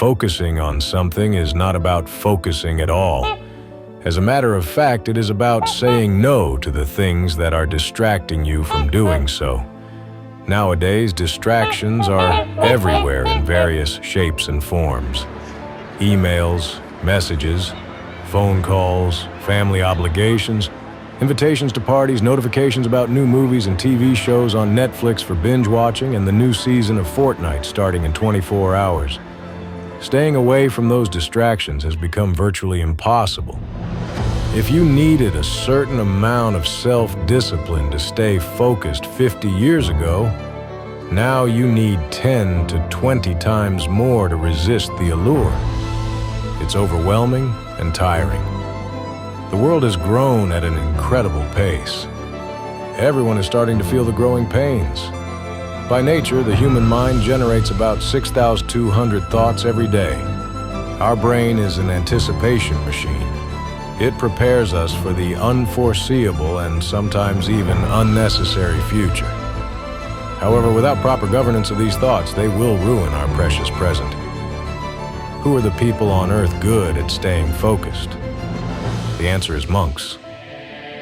focusing on something is not about focusing at all. As a matter of fact, it is about saying no to the things that are distracting you from doing so. Nowadays, distractions are everywhere in various shapes and forms. Emails, messages, phone calls, family obligations, invitations to parties, notifications about new movies and TV shows on Netflix for binge watching, and the new season of Fortnite starting in 24 hours. Staying away from those distractions has become virtually impossible. If you needed a certain amount of self-discipline to stay focused 50 years ago, now you need 10 to 20 times more to resist the allure. It's overwhelming and tiring. The world has grown at an incredible pace. Everyone is starting to feel the growing pains. By nature, the human mind generates about 6,200 thoughts every day. Our brain is an anticipation machine. It prepares us for the unforeseeable and sometimes even unnecessary future. However, without proper governance of these thoughts, they will ruin our precious present. Who are the people on earth good at staying focused? The answer is monks.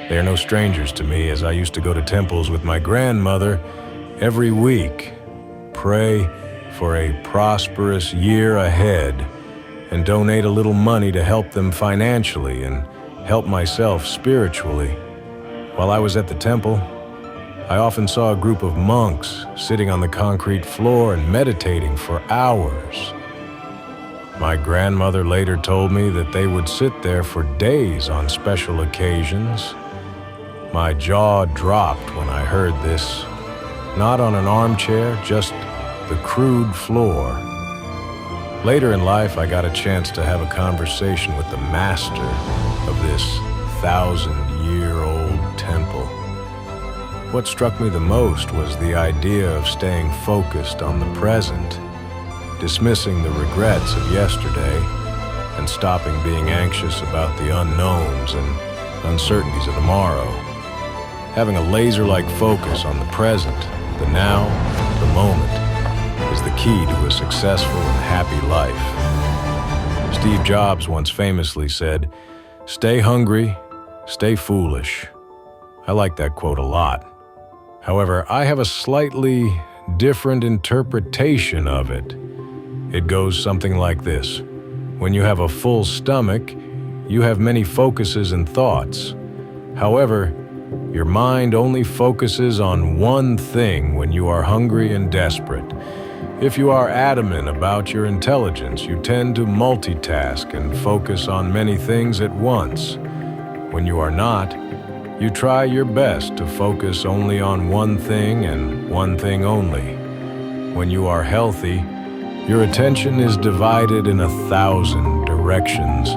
They are no strangers to me, as I used to go to temples with my grandmother every week, pray for a prosperous year ahead, and donate a little money to help them financially and help myself spiritually. While I was at the temple, I often saw a group of monks sitting on the concrete floor and meditating for hours. My grandmother later told me that they would sit there for days on special occasions. My jaw dropped when I heard this. Not on an armchair, just the crude floor. Later in life, I got a chance to have a conversation with the master of this 1,000-year-old temple. What struck me the most was the idea of staying focused on the present, dismissing the regrets of yesterday, and stopping being anxious about the unknowns and uncertainties of tomorrow. Having a laser-like focus on the present, the now, the moment, is the key to a successful and happy life. Steve Jobs once famously said, "Stay hungry, stay foolish." I like that quote a lot. However, I have a slightly different interpretation of it. It goes something like this. When you have a full stomach, you have many focuses and thoughts. However, your mind only focuses on one thing when you are hungry and desperate. If you are adamant about your intelligence, you tend to multitask and focus on many things at once. When you are not, you try your best to focus only on one thing and one thing only. When you are healthy, your attention is divided in 1,000 directions.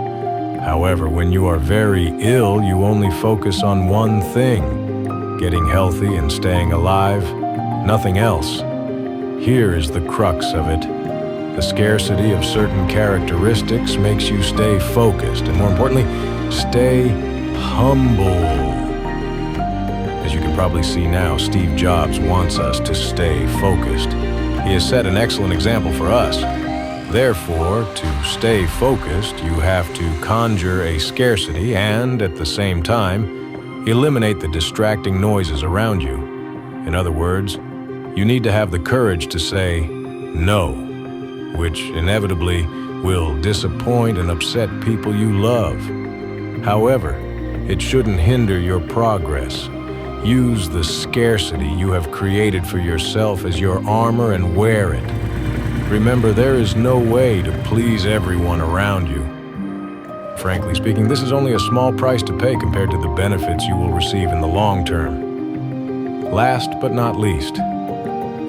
However, when you are very ill, you only focus on one thing, getting healthy and staying alive, nothing else. Here is the crux of it. The scarcity of certain characteristics makes you stay focused, and more importantly, stay humble. As you can probably see now, Steve Jobs wants us to stay focused. He has set an excellent example for us. Therefore, to stay focused, you have to conjure a scarcity and, at the same time, eliminate the distracting noises around you. In other words, you need to have the courage to say no, which inevitably will disappoint and upset people you love. However, it shouldn't hinder your progress. Use the scarcity you have created for yourself as your armor and wear it. Remember, there is no way to please everyone around you. Frankly speaking, this is only a small price to pay compared to the benefits you will receive in the long term. Last but not least,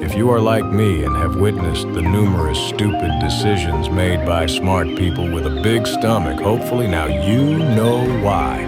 if you are like me and have witnessed the numerous stupid decisions made by smart people with a big stomach, hopefully now you know why.